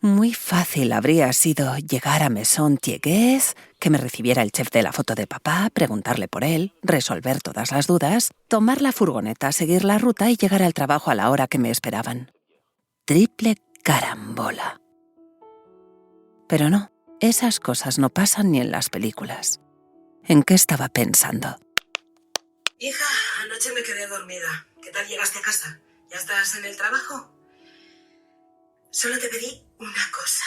Muy fácil habría sido llegar a Maison Thiegues, que me recibiera el chef de la foto de papá, preguntarle por él, resolver todas las dudas, tomar la furgoneta, seguir la ruta y llegar al trabajo a la hora que me esperaban. Triple carambola. Pero no, esas cosas no pasan ni en las películas. ¿En qué estaba pensando? Hija, anoche me quedé dormida. ¿Qué tal llegaste a casa? ¿Ya estás en el trabajo? Solo te pedí una cosa.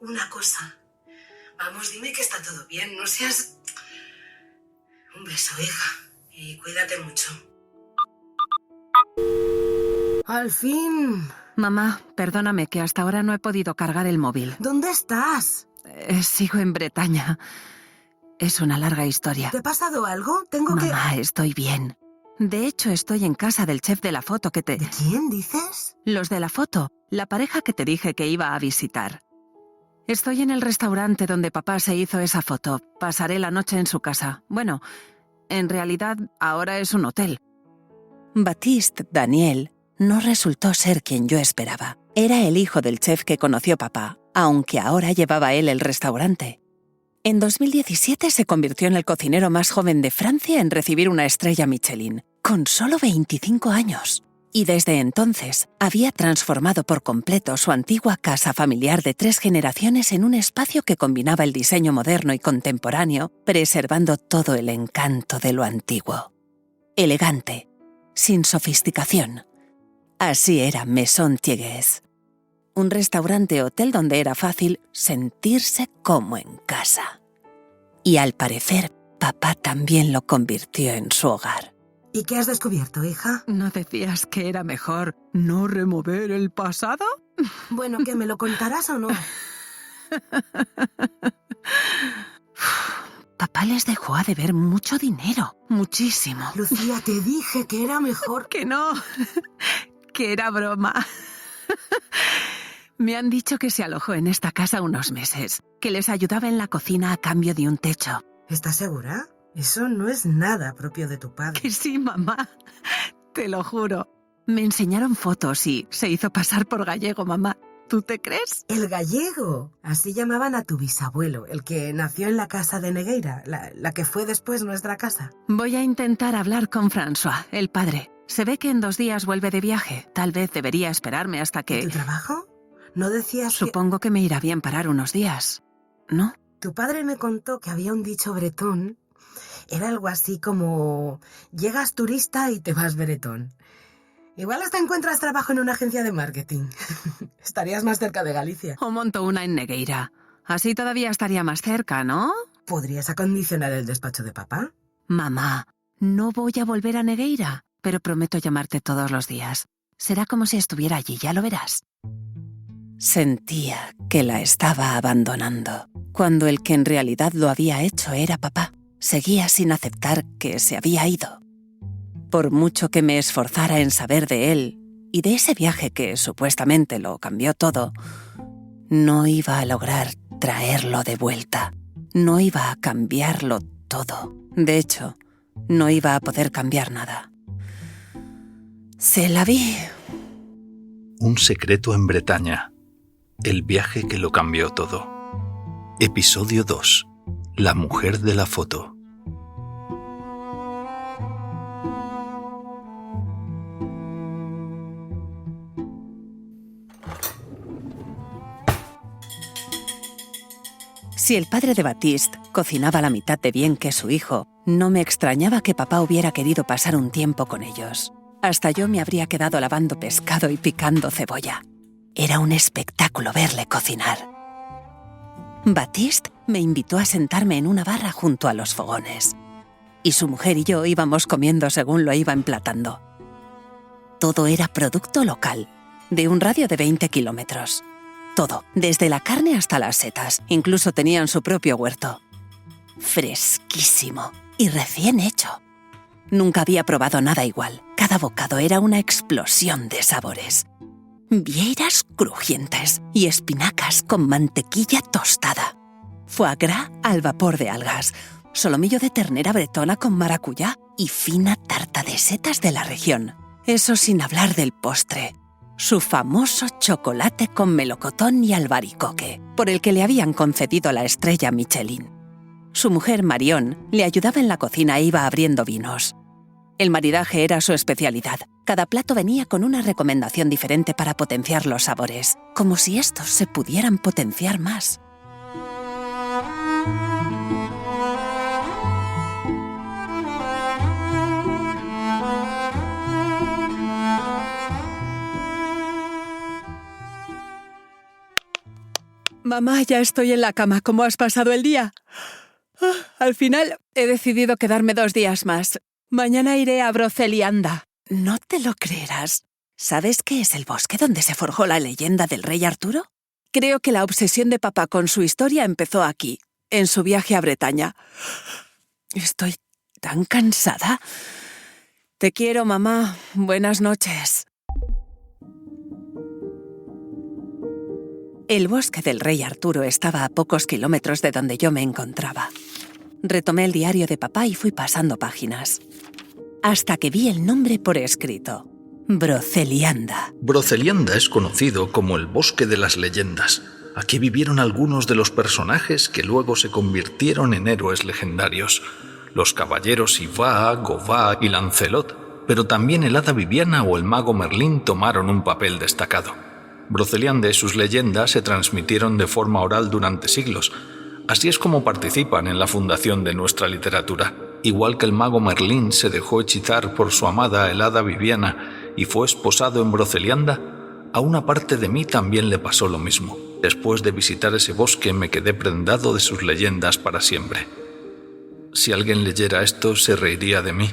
Una cosa. Vamos, dime que está todo bien. No seas... Un beso, hija. Y cuídate mucho. ¡Al fin! Mamá, perdóname que hasta ahora no he podido cargar el móvil. ¿Dónde estás? Sigo en Bretaña. Es una larga historia. ¿Te ha pasado algo? Tengo que... Mamá, estoy bien. De hecho, estoy en casa del chef de la foto que te... ¿De quién dices? Los de la foto, la pareja que te dije que iba a visitar. Estoy en el restaurante donde papá se hizo esa foto. Pasaré la noche en su casa. Bueno, en realidad ahora es un hotel. Baptiste Daniel no resultó ser quien yo esperaba. Era el hijo del chef que conoció papá, aunque ahora llevaba él el restaurante. En 2017 se convirtió en el cocinero más joven de Francia en recibir una estrella Michelin, con solo 25 años. Y desde entonces había transformado por completo su antigua casa familiar de 3 generaciones en un espacio que combinaba el diseño moderno y contemporáneo, preservando todo el encanto de lo antiguo. Elegante, sin sofisticación. Así era Maison Thiegues. Un restaurante-hotel donde era fácil sentirse como en casa. Y al parecer, papá también lo convirtió en su hogar. ¿Y qué has descubierto, hija? ¿No decías que era mejor no remover el pasado? Bueno, ¿que me lo contarás o no? Papá les dejó a deber mucho dinero, muchísimo. Lucía, te dije que era mejor... Que no, que era broma. Me han dicho que se alojó en esta casa unos meses, que les ayudaba en la cocina a cambio de un techo. ¿Estás segura? Eso no es nada propio de tu padre. Que sí, mamá. Te lo juro. Me enseñaron fotos y se hizo pasar por gallego, mamá. ¿Tú te crees? El gallego. Así llamaban a tu bisabuelo, el que nació en la casa de Negueira, la que fue después nuestra casa. Voy a intentar hablar con François, el padre. Se ve que en 2 días vuelve de viaje. Tal vez debería esperarme hasta que... ¿Y tu trabajo? ¿No decías Supongo que me irá bien parar unos días, ¿no? Tu padre me contó que había un dicho bretón. Era algo así como... Llegas turista y te vas bretón. Igual hasta encuentras trabajo en una agencia de marketing. Estarías más cerca de Galicia. O monto una en Negueira. Así todavía estaría más cerca, ¿no? ¿Podrías acondicionar el despacho de papá? Mamá, no voy a volver a Negueira, pero prometo llamarte todos los días. Será como si estuviera allí, ya lo verás. Sentía que la estaba abandonando, cuando el que en realidad lo había hecho era papá. Seguía sin aceptar que se había ido. Por mucho que me esforzara en saber de él y de ese viaje que supuestamente lo cambió todo, no iba a lograr traerlo de vuelta. No iba a cambiarlo todo. De hecho, no iba a poder cambiar nada. Se la vi. Un secreto en Bretaña. El viaje que lo cambió todo. Episodio 2. La mujer de la foto. Si el padre de Baptiste cocinaba la mitad de bien que su hijo, no me extrañaba que papá hubiera querido pasar un tiempo con ellos. Hasta yo me habría quedado lavando pescado y picando cebolla. Era un espectáculo verle cocinar. Baptiste me invitó a sentarme en una barra junto a los fogones. Y su mujer y yo íbamos comiendo según lo iba emplatando. Todo era producto local, de un radio de 20 kilómetros. Todo, desde la carne hasta las setas. Incluso tenían su propio huerto. Fresquísimo y recién hecho. Nunca había probado nada igual. Cada bocado era una explosión de sabores. Vieiras crujientes y espinacas con mantequilla tostada. Foie gras al vapor de algas. Solomillo de ternera bretona con maracuyá y fina tarta de setas de la región. Eso sin hablar del postre. su famoso chocolate con melocotón y albaricoque, por el que le habían concedido la estrella Michelin. Su mujer, Marion, le ayudaba en la cocina e iba abriendo vinos. El maridaje era su especialidad. Cada plato venía con una recomendación diferente para potenciar los sabores, como si estos se pudieran potenciar más. Mamá, ya estoy en la cama. ¿Cómo has pasado el día? Al final he decidido quedarme 2 días más. Mañana iré a Brocelianda. No te lo creerás. ¿Sabes qué es el bosque donde se forjó la leyenda del rey Arturo? Creo que la obsesión de papá con su historia empezó aquí, en su viaje a Bretaña. Estoy tan cansada. Te quiero, mamá. Buenas noches. El bosque del rey Arturo estaba a pocos kilómetros de donde yo me encontraba. Retomé el diario de papá y fui pasando páginas, hasta que vi el nombre por escrito: Brocelianda. Brocelianda es conocido como el Bosque de las Leyendas. Aquí vivieron algunos de los personajes que luego se convirtieron en héroes legendarios. Los caballeros Ivá, Gová y Lancelot, pero también el hada Viviana o el mago Merlín tomaron un papel destacado. Brocelianda y sus leyendas se transmitieron de forma oral durante siglos. Así es como participan en la fundación de nuestra literatura. Igual que el mago Merlín se dejó hechizar por su amada el hada Viviana y fue esposado en Brocelianda, a una parte de mí también le pasó lo mismo. Después de visitar ese bosque me quedé prendado de sus leyendas para siempre. Si alguien leyera esto, se reiría de mí.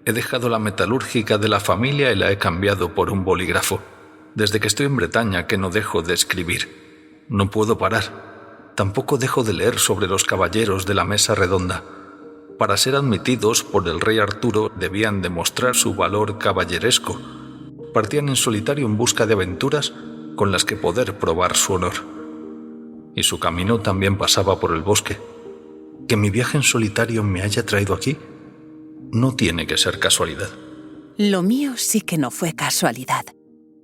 He dejado la metalúrgica de la familia y la he cambiado por un bolígrafo. Desde que estoy en Bretaña que no dejo de escribir. No puedo parar. Tampoco dejo de leer sobre los caballeros de la mesa redonda. Para ser admitidos por el rey Arturo debían demostrar su valor caballeresco. Partían en solitario en busca de aventuras con las que poder probar su honor. Y su camino también pasaba por el bosque. Que mi viaje en solitario me haya traído aquí no tiene que ser casualidad. Lo mío sí que no fue casualidad.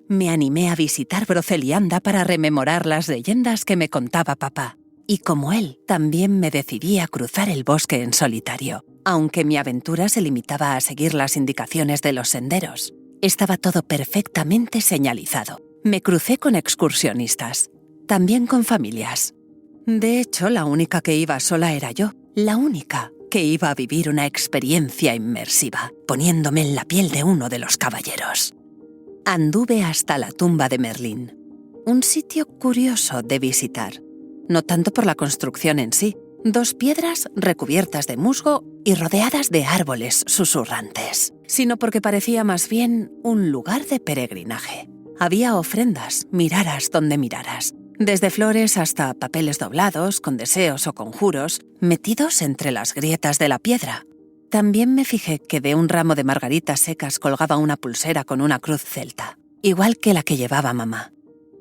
Me animé a visitar Brocelianda para rememorar las leyendas que me contaba papá. Y como él, también me decidí a cruzar el bosque en solitario, aunque mi aventura se limitaba a seguir las indicaciones de los senderos. Estaba todo perfectamente señalizado. Me crucé con excursionistas, también con familias. De hecho, la única que iba sola era yo, la única que iba a vivir una experiencia inmersiva, poniéndome en la piel de uno de los caballeros. Anduve hasta la tumba de Merlín, un sitio curioso de visitar, no tanto por la construcción en sí, 2 piedras recubiertas de musgo y rodeadas de árboles susurrantes, sino porque parecía más bien un lugar de peregrinaje. Había ofrendas, miraras donde miraras, desde flores hasta papeles doblados, con deseos o conjuros, metidos entre las grietas de la piedra. También me fijé que de un ramo de margaritas secas colgaba una pulsera con una cruz celta, igual que la que llevaba mamá.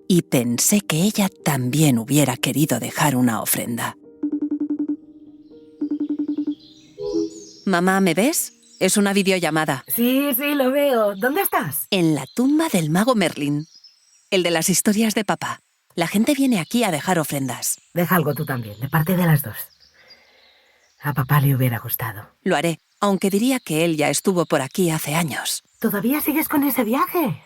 Y pensé que ella también hubiera querido dejar una ofrenda. Mamá, ¿me ves? Es una videollamada. Sí, lo veo. ¿Dónde estás? En la tumba del mago Merlín, el de las historias de papá. La gente viene aquí a dejar ofrendas. Deja algo tú también, de parte de las 2. A papá le hubiera gustado. Lo haré, aunque diría que él ya estuvo por aquí hace años. ¿Todavía sigues con ese viaje?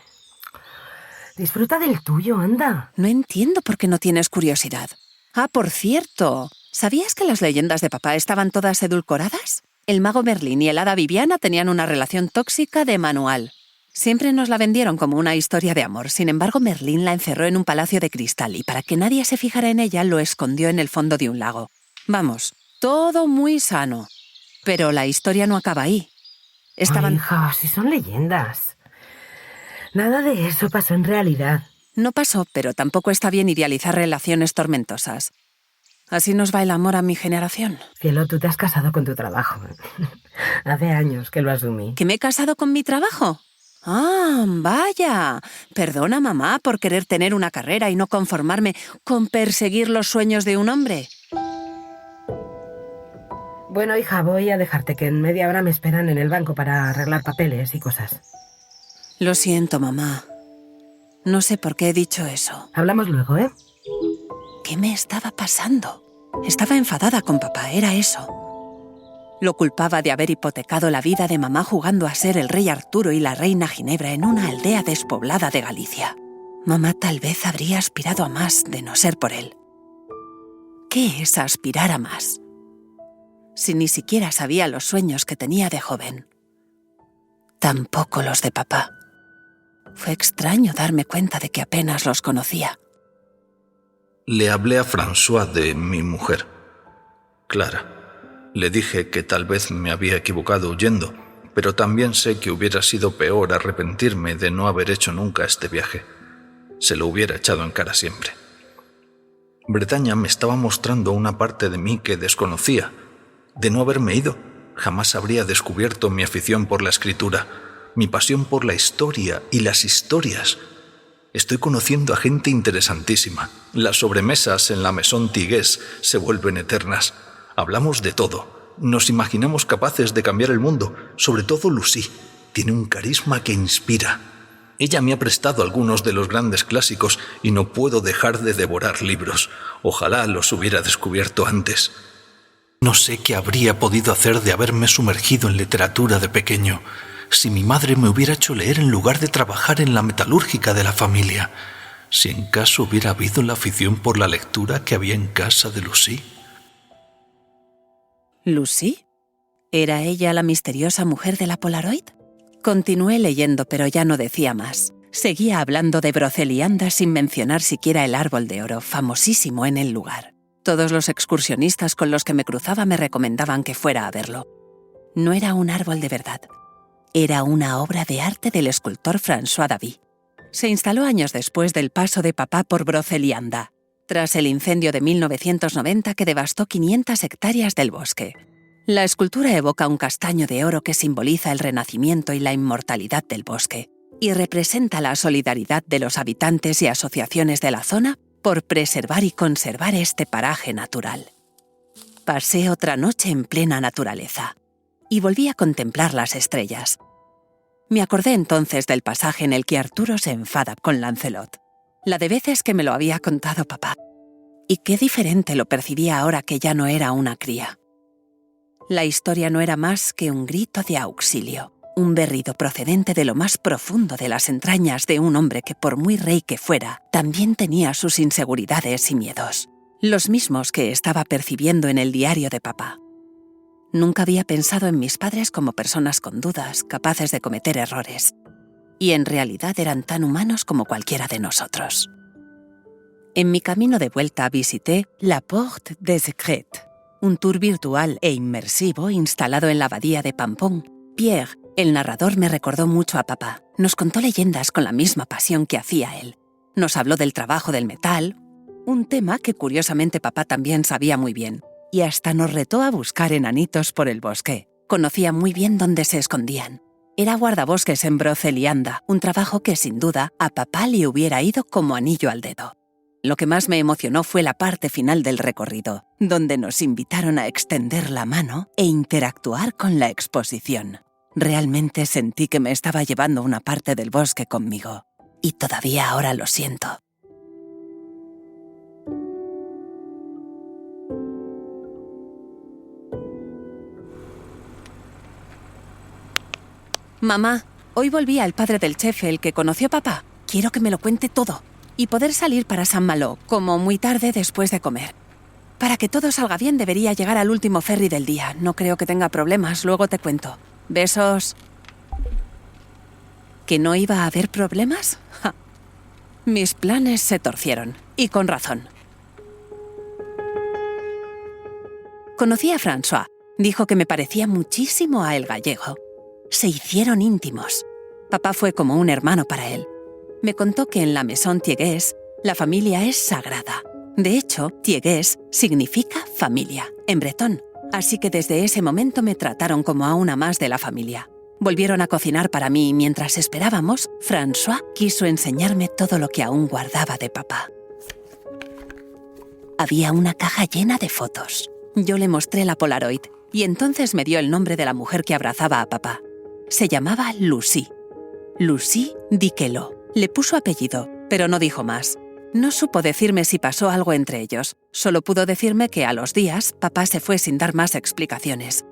Disfruta del tuyo, anda. No entiendo por qué no tienes curiosidad. Ah, por cierto, ¿sabías que las leyendas de papá estaban todas edulcoradas? El mago Merlín y el hada Viviana tenían una relación tóxica de manual. Siempre nos la vendieron como una historia de amor. Sin embargo, Merlín la encerró en un palacio de cristal y para que nadie se fijara en ella, lo escondió en el fondo de un lago. Vamos, todo muy sano. Pero la historia no acaba ahí. Ay, hija, si son leyendas. Nada de eso pasó en realidad. No pasó, pero tampoco está bien idealizar relaciones tormentosas. Así nos va el amor a mi generación. Cielo, tú te has casado con tu trabajo. Hace años que lo asumí. ¿Que me he casado con mi trabajo? Ah, vaya. Perdona, mamá, por querer tener una carrera y no conformarme con perseguir los sueños de un hombre. Bueno, hija, voy a dejarte, que en media hora me esperan en el banco para arreglar papeles y cosas. Lo siento, mamá. No sé por qué he dicho eso. Hablamos luego, ¿eh? ¿Qué me estaba pasando? Estaba enfadada con papá, era eso. Lo culpaba de haber hipotecado la vida de mamá jugando a ser el rey Arturo y la reina Ginebra en una aldea despoblada de Galicia. Mamá tal vez habría aspirado a más de no ser por él. ¿Qué es aspirar a más? Si ni siquiera sabía los sueños que tenía de joven. Tampoco los de papá. Fue extraño darme cuenta de que apenas los conocía. Le hablé a François de mi mujer, Clara. Le dije que tal vez me había equivocado huyendo, pero también sé que hubiera sido peor arrepentirme de no haber hecho nunca este viaje. Se lo hubiera echado en cara siempre. Bretaña me estaba mostrando una parte de mí que desconocía. De no haberme ido, jamás habría descubierto mi afición por la escritura, mi pasión por la historia y las historias. Estoy conociendo a gente interesantísima. Las sobremesas en la Maison Tigués se vuelven eternas. Hablamos de todo. Nos imaginamos capaces de cambiar el mundo. Sobre todo Lucy. Tiene un carisma que inspira. Ella me ha prestado algunos de los grandes clásicos y no puedo dejar de devorar libros. Ojalá los hubiera descubierto antes. No sé qué habría podido hacer de haberme sumergido en literatura de pequeño. Si mi madre me hubiera hecho leer en lugar de trabajar en la metalúrgica de la familia. Si en caso hubiera habido la afición por la lectura que había en casa de Lucy. ¿Lucy? ¿Era ella la misteriosa mujer de la Polaroid? Continué leyendo, pero ya no decía más. Seguía hablando de Brocelianda sin mencionar siquiera el árbol de oro, famosísimo en el lugar. Todos los excursionistas con los que me cruzaba me recomendaban que fuera a verlo. No era un árbol de verdad. Era una obra de arte del escultor François Davy. Se instaló años después del paso de papá por Brocelianda, tras el incendio de 1990 que devastó 500 hectáreas del bosque. La escultura evoca un castaño de oro que simboliza el renacimiento y la inmortalidad del bosque, y representa la solidaridad de los habitantes y asociaciones de la zona por preservar y conservar este paraje natural. Pasé otra noche en plena naturaleza y volví a contemplar las estrellas. Me acordé entonces del pasaje en el que Arturo se enfada con Lancelot, la de veces que me lo había contado papá, y qué diferente lo percibía ahora que ya no era una cría. La historia no era más que un grito de auxilio, un berrido procedente de lo más profundo de las entrañas de un hombre que, por muy rey que fuera, también tenía sus inseguridades y miedos, los mismos que estaba percibiendo en el diario de papá. Nunca había pensado en mis padres como personas con dudas, capaces de cometer errores. Y en realidad eran tan humanos como cualquiera de nosotros. En mi camino de vuelta visité La Porte des Secrets, un tour virtual e inmersivo instalado en la abadía de Paimpont. Pierre, el narrador, me recordó mucho a papá. Nos contó leyendas con la misma pasión que hacía él. Nos habló del trabajo del metal, un tema que curiosamente papá también sabía muy bien. Y hasta nos retó a buscar enanitos por el bosque. Conocía muy bien dónde se escondían. Era guardabosques en Brocelianda, un trabajo que sin duda a papá le hubiera ido como anillo al dedo. Lo que más me emocionó fue la parte final del recorrido, donde nos invitaron a extender la mano e interactuar con la exposición. Realmente sentí que me estaba llevando una parte del bosque conmigo. Y todavía ahora lo siento. Mamá, hoy volví al padre del chef, el que conoció a papá. Quiero que me lo cuente todo. Y poder salir para Saint-Malo, como muy tarde después de comer. Para que todo salga bien debería llegar al último ferry del día. No creo que tenga problemas, luego te cuento. Besos. ¿Que no iba a haber problemas? Ja. Mis planes se torcieron, y con razón. Conocí a François. Dijo que me parecía muchísimo a el gallego. Se hicieron íntimos. Papá fue como un hermano para él. Me contó que en la Maison Tigués la familia es sagrada. De hecho, Tigués significa familia, en bretón. Así que desde ese momento me trataron como a una más de la familia. Volvieron a cocinar para mí y mientras esperábamos, François quiso enseñarme todo lo que aún guardaba de papá. Había una caja llena de fotos. Yo le mostré la Polaroid y entonces me dio el nombre de la mujer que abrazaba a papá. Se llamaba Lucy. Lucy Diquelot. Le puso apellido, pero no dijo más. No supo decirme si pasó algo entre ellos. Solo pudo decirme que a los días papá se fue sin dar más explicaciones.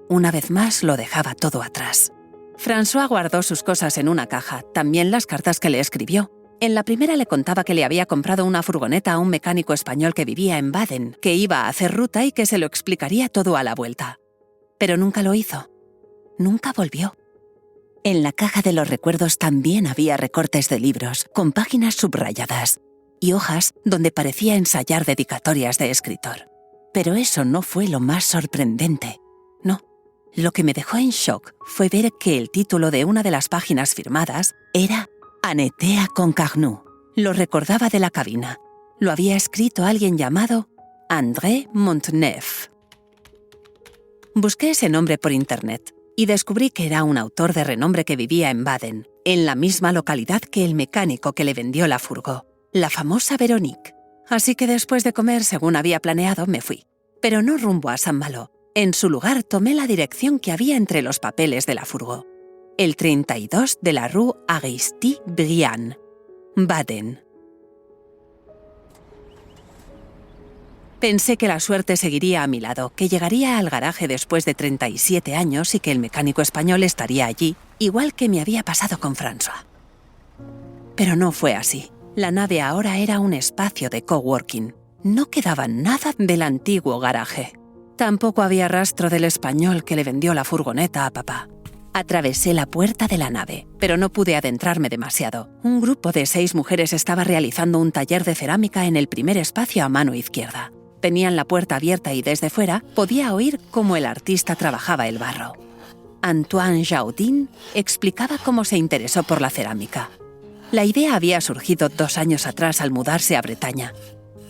Una vez más lo dejaba todo atrás. François guardó sus cosas en una caja, también las cartas que le escribió. En la primera le contaba que le había comprado una furgoneta a un mecánico español que vivía en Baden, que iba a hacer ruta y que se lo explicaría todo a la vuelta. Pero nunca lo hizo. Nunca volvió. En la caja de los recuerdos también había recortes de libros, con páginas subrayadas, y hojas donde parecía ensayar dedicatorias de escritor. Pero eso no fue lo más sorprendente. No. Lo que me dejó en shock fue ver que el título de una de las páginas firmadas era Anetea Concarneau. Lo recordaba de la cabina. Lo había escrito alguien llamado André Monteneuf. Busqué ese nombre por internet y descubrí que era un autor de renombre que vivía en Baden, en la misma localidad que el mecánico que le vendió la furgo, la famosa Véronique. Así que después de comer, según había planeado, me fui. Pero no rumbo a Saint-Malo. En su lugar tomé la dirección que había entre los papeles de la furgo. El 32 de la Rue Aristide-Briand, Baden. Pensé que la suerte seguiría a mi lado, que llegaría al garaje después de 37 años y que el mecánico español estaría allí, igual que me había pasado con François. Pero no fue así. La nave ahora era un espacio de coworking. No quedaba nada del antiguo garaje. Tampoco había rastro del español que le vendió la furgoneta a papá. Atravesé la puerta de la nave, pero no pude adentrarme demasiado. Un grupo de 6 mujeres estaba realizando un taller de cerámica en el primer espacio a mano izquierda. Tenían la puerta abierta y desde fuera podía oír cómo el artista trabajaba el barro. Antoine Jaudin explicaba cómo se interesó por la cerámica. La idea había surgido 2 años atrás al mudarse a Bretaña.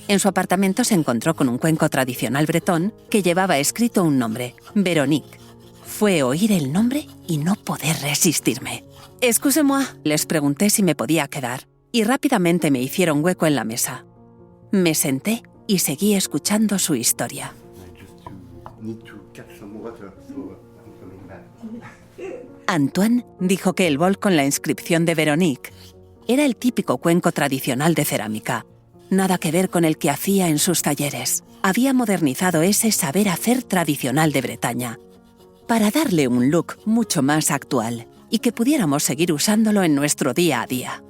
En su apartamento se encontró con un cuenco tradicional bretón que llevaba escrito un nombre, Véronique. Fue oír el nombre y no poder resistirme. «Excusez-moi», les pregunté si me podía quedar, y rápidamente me hicieron hueco en la mesa. Me senté y seguí escuchando su historia. Antoine dijo que el bol con la inscripción de Véronique era el típico cuenco tradicional de cerámica. Nada que ver con el que hacía en sus talleres. Había modernizado ese saber hacer tradicional de Bretaña para darle un look mucho más actual y que pudiéramos seguir usándolo en nuestro día a día.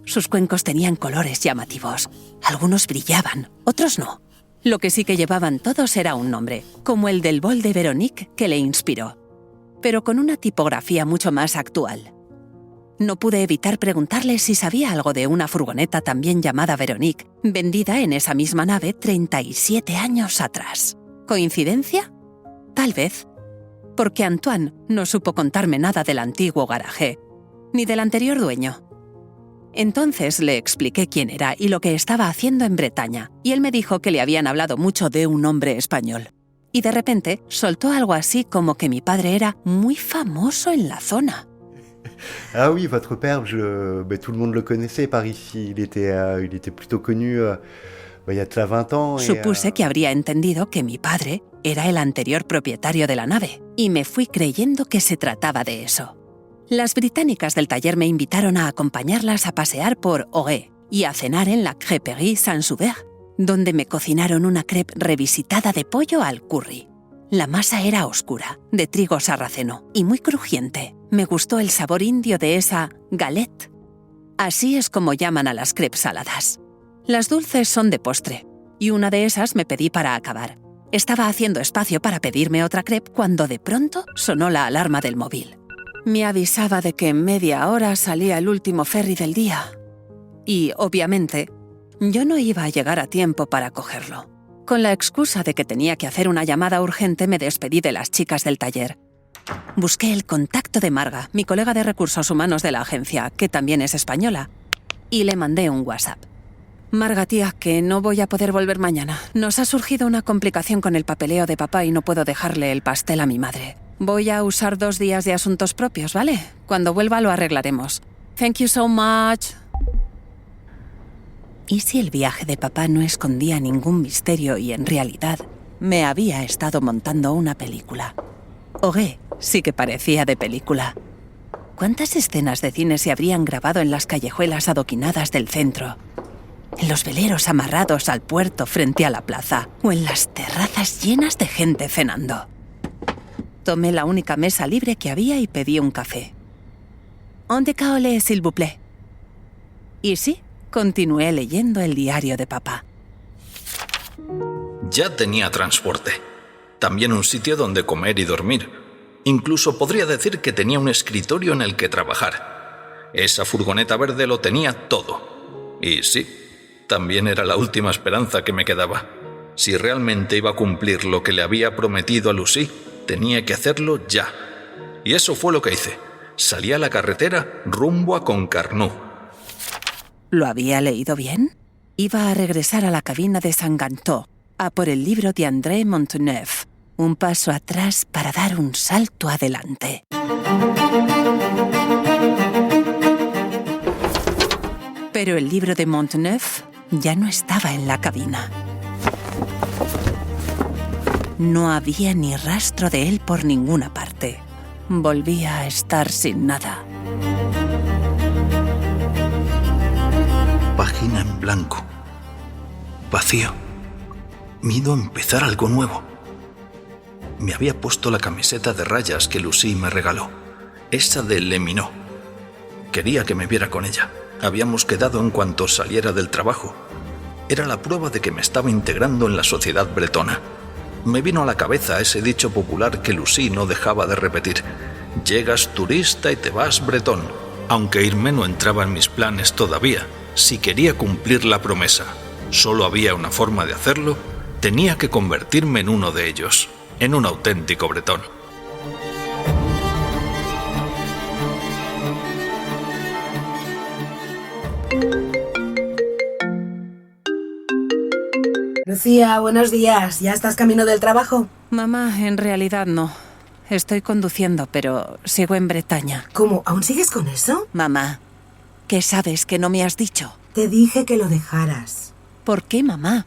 Sus cuencos tenían colores llamativos. Algunos brillaban, otros no. Lo que sí que llevaban todos era un nombre, como el del bol de Véronique que le inspiró, pero con una tipografía mucho más actual. No pude evitar preguntarle si sabía algo de una furgoneta también llamada Véronique, vendida en esa misma nave 37 años atrás. ¿Coincidencia? Tal vez. Porque Antoine no supo contarme nada del antiguo garaje, ni del anterior dueño. Entonces le expliqué quién era y lo que estaba haciendo en Bretaña, y él me dijo que le habían hablado mucho de un hombre español. Y de repente soltó algo así como que mi padre era muy famoso en la zona. Ah oui, votre père, tout le monde le connaissait par ici. Il était plutôt connu il y a de cela 20 ans. Supuse que habría entendido que mi padre era el anterior propietario de la nave, y me fui creyendo que se trataba de eso. Las británicas del taller me invitaron a acompañarlas a pasear por Auray y a cenar en la Crêperie Saint-Sever, donde me cocinaron una crepe revisitada de pollo al curry. La masa era oscura, de trigo sarraceno, y muy crujiente. Me gustó el sabor indio de esa galette. Así es como llaman a las crepes saladas. Las dulces son de postre, y una de esas me pedí para acabar. Estaba haciendo espacio para pedirme otra crepe cuando de pronto sonó la alarma del móvil. Me avisaba de que en media hora salía el último ferry del día. Y, obviamente, yo no iba a llegar a tiempo para cogerlo. Con la excusa de que tenía que hacer una llamada urgente, me despedí de las chicas del taller. Busqué el contacto de Marga, mi colega de recursos humanos de la agencia, que también es española, y le mandé un WhatsApp. Marga, tía, que no voy a poder volver mañana. Nos ha surgido una complicación con el papeleo de papá y no puedo dejarle el pastel a mi madre. Voy a usar 2 días de asuntos propios, ¿vale? Cuando vuelva lo arreglaremos. Thank you so much. ¿Y si el viaje de papá no escondía ningún misterio y en realidad me había estado montando una película? Auray sí que parecía de película. ¿Cuántas escenas de cine se habrían grabado en las callejuelas adoquinadas del centro? En los veleros amarrados al puerto frente a la plaza, o en las terrazas llenas de gente cenando. Tomé la única mesa libre que había y pedí un café. «Un décaolé, s'il vous plaît». Y sí, continué leyendo el diario de papá. Ya tenía transporte. También un sitio donde comer y dormir. Incluso podría decir que tenía un escritorio en el que trabajar. Esa furgoneta verde lo tenía todo. Y sí, también era la última esperanza que me quedaba. Si realmente iba a cumplir lo que le había prometido a Lucy, tenía que hacerlo ya. Y eso fue lo que hice. Salí a la carretera rumbo a Concarneau. ¿Lo había leído bien? Iba a regresar a la cabina de Saint-Ganteau, a por el libro de André Monteneuf. Un paso atrás para dar un salto adelante. Pero el libro de Monteneuf ya no estaba en la cabina. No había ni rastro de él por ninguna parte. Volvía a estar sin nada. Página en blanco. Vacío. Miedo a empezar algo nuevo. Me había puesto la camiseta de rayas que Lucy me regaló. Esa de Le Minot. Quería que me viera con ella. Habíamos quedado en cuanto saliera del trabajo. Era la prueba de que me estaba integrando en la sociedad bretona. Me vino a la cabeza ese dicho popular que Lucy no dejaba de repetir. Llegas turista y te vas bretón. Aunque irme no entraba en mis planes todavía. Si quería cumplir la promesa, solo había una forma de hacerlo, tenía que convertirme en uno de ellos, en un auténtico bretón. Lucía, buenos días. ¿Ya estás camino del trabajo? Mamá, en realidad no. Estoy conduciendo, pero sigo en Bretaña. ¿Cómo? ¿Aún sigues con eso? Mamá, ¿qué sabes que no me has dicho? Te dije que lo dejaras. ¿Por qué, mamá?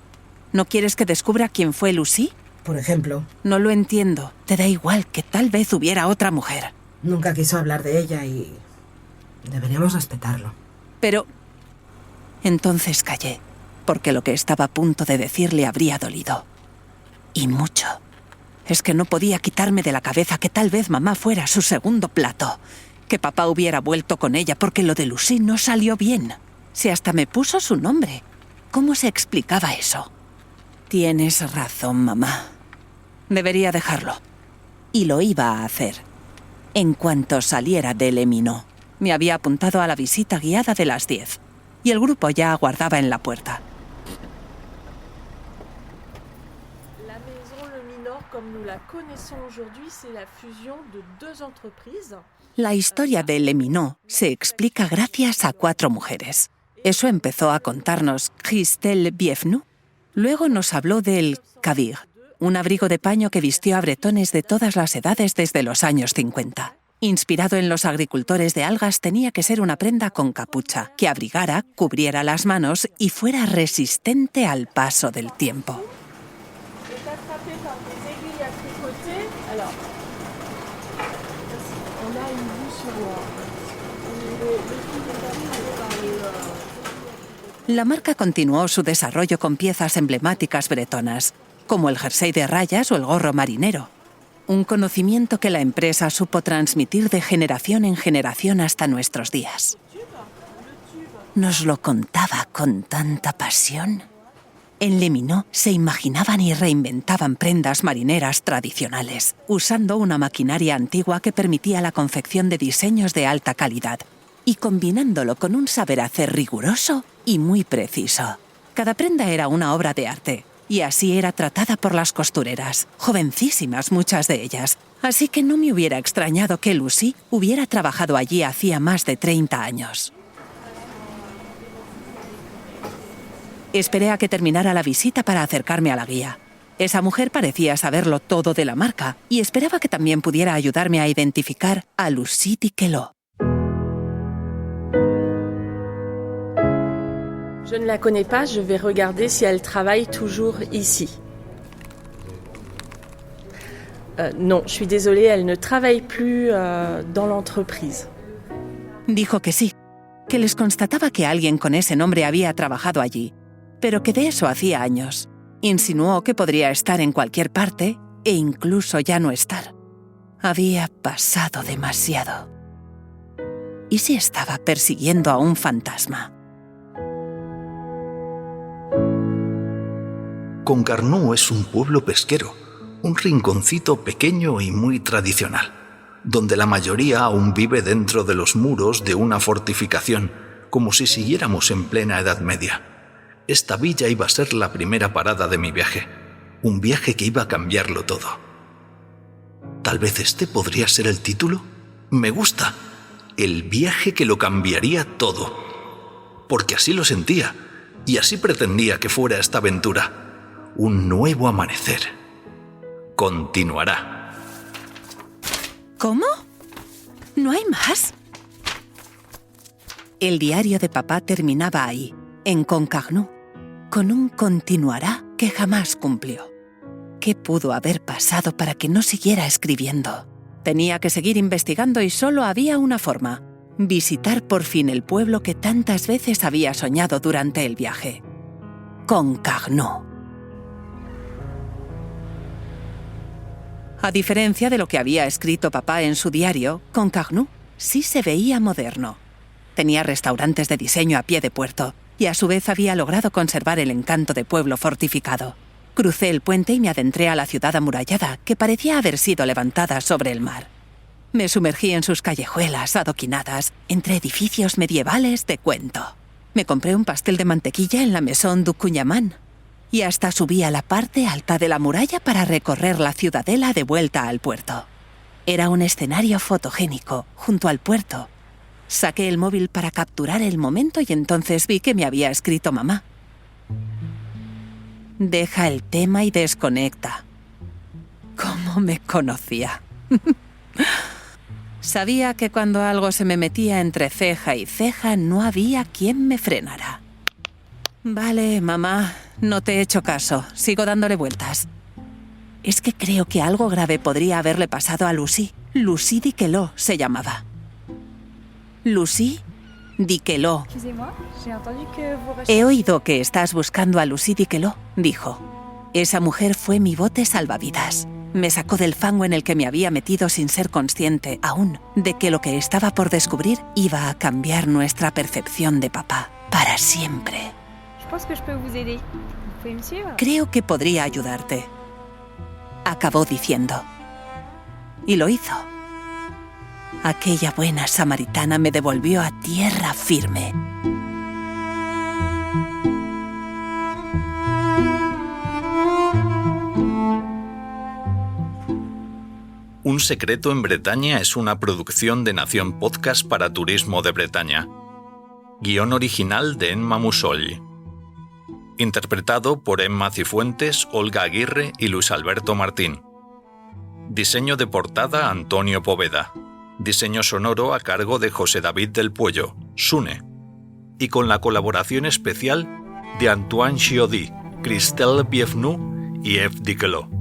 ¿No quieres que descubra quién fue Lucy? Por ejemplo. No lo entiendo. Te da igual que tal vez hubiera otra mujer. Nunca quiso hablar de ella y deberíamos respetarlo. Pero entonces callé, porque lo que estaba a punto de decirle habría dolido. Y mucho. Es que no podía quitarme de la cabeza que tal vez mamá fuera su segundo plato. Que papá hubiera vuelto con ella porque lo de Lucy no salió bien. Si hasta me puso su nombre. ¿Cómo se explicaba eso? Tienes razón, mamá. Debería dejarlo. Y lo iba a hacer. En cuanto saliera de Le Minot. Me había apuntado a la visita guiada de las 10. Y el grupo ya aguardaba en la puerta. La maison Le Minot, comme nous la connaissons aujourd'hui, c'est la fusion de deux entreprises. La historia de Le Minot se explica gracias a 4 mujeres. Eso empezó a contarnos Christelle Bienvenu. Luego nos habló del Kabir, un abrigo de paño que vistió a bretones de todas las edades desde los años 50. Inspirado en los agricultores de algas, tenía que ser una prenda con capucha, que abrigara, cubriera las manos y fuera resistente al paso del tiempo. La marca continuó su desarrollo con piezas emblemáticas bretonas, como el jersey de rayas o el gorro marinero. Un conocimiento que la empresa supo transmitir de generación en generación hasta nuestros días. Nos lo contaba con tanta pasión. En Le Minot se imaginaban y reinventaban prendas marineras tradicionales, usando una maquinaria antigua que permitía la confección de diseños de alta calidad y combinándolo con un saber hacer riguroso y muy preciso. Cada prenda era una obra de arte, y así era tratada por las costureras, jovencísimas muchas de ellas. Así que no me hubiera extrañado que Lucy hubiera trabajado allí hacía más de 30 años. Esperé a que terminara la visita para acercarme a la guía. Esa mujer parecía saberlo todo de la marca, y esperaba que también pudiera ayudarme a identificar a Lucy Diquelot. Je ne la connais pas, je vais regarder si elle travaille toujours ici. Non, je suis désolée, elle ne travaille plus dans l'entreprise. Dijo que sí, que les constataba que alguien con ese nombre había trabajado allí, pero que de eso hacía años. Insinuó que podría estar en cualquier parte e incluso ya no estar. Había pasado demasiado. ¿Y si estaba persiguiendo a un fantasma? Concarneau es un pueblo pesquero, un rinconcito pequeño y muy tradicional, donde la mayoría aún vive dentro de los muros de una fortificación, como si siguiéramos en plena Edad Media. Esta villa iba a ser la primera parada de mi viaje, un viaje que iba a cambiarlo todo. Tal vez este podría ser el título. Me gusta. El viaje que lo cambiaría todo. Porque así lo sentía, y así pretendía que fuera esta aventura. Un nuevo amanecer. Continuará. ¿Cómo? ¿No hay más? El diario de papá terminaba ahí, en Concarneau, con un continuará que jamás cumplió. ¿Qué pudo haber pasado para que no siguiera escribiendo? Tenía que seguir investigando y solo había una forma: visitar por fin el pueblo que tantas veces había soñado durante el viaje. Concarneau. A diferencia de lo que había escrito papá en su diario, Concarneau sí se veía moderno. Tenía restaurantes de diseño a pie de puerto y a su vez había logrado conservar el encanto de pueblo fortificado. Crucé el puente y me adentré a la ciudad amurallada, que parecía haber sido levantada sobre el mar. Me sumergí en sus callejuelas adoquinadas, entre edificios medievales de cuento. Me compré un pastel de mantequilla en la Maison du Cunyaman y hasta subí a la parte alta de la muralla para recorrer la ciudadela de vuelta al puerto. Era un escenario fotogénico, junto al puerto. Saqué el móvil para capturar el momento y entonces vi que me había escrito mamá. Deja el tema y desconecta. ¿Cómo me conocía? Sabía que cuando algo se me metía entre ceja y ceja no había quien me frenara. Vale, mamá, no te he hecho caso. Sigo dándole vueltas. Es que creo que algo grave podría haberle pasado a Lucy. Lucy Diquelot se llamaba. Lucy Diquelot. He oído que estás buscando a Lucy Diquelot, dijo. Esa mujer fue mi bote salvavidas. Me sacó del fango en el que me había metido sin ser consciente aún de que lo que estaba por descubrir iba a cambiar nuestra percepción de papá para siempre. Creo que podría ayudarte, acabó diciendo. Y lo hizo. Aquella buena samaritana me devolvió a tierra firme. Un secreto en Bretaña es una producción de Nación Podcast para Turismo de Bretaña. Guión original de Emma Musol. Interpretado por Emma Cifuentes, Olga Aguirre y Luis Alberto Martín. Diseño de portada Antonio Poveda. Diseño sonoro a cargo de José David del Puello, Sune. Y con la colaboración especial de Antoine Chiodi, Christelle Bienvenu y F. Diquelot.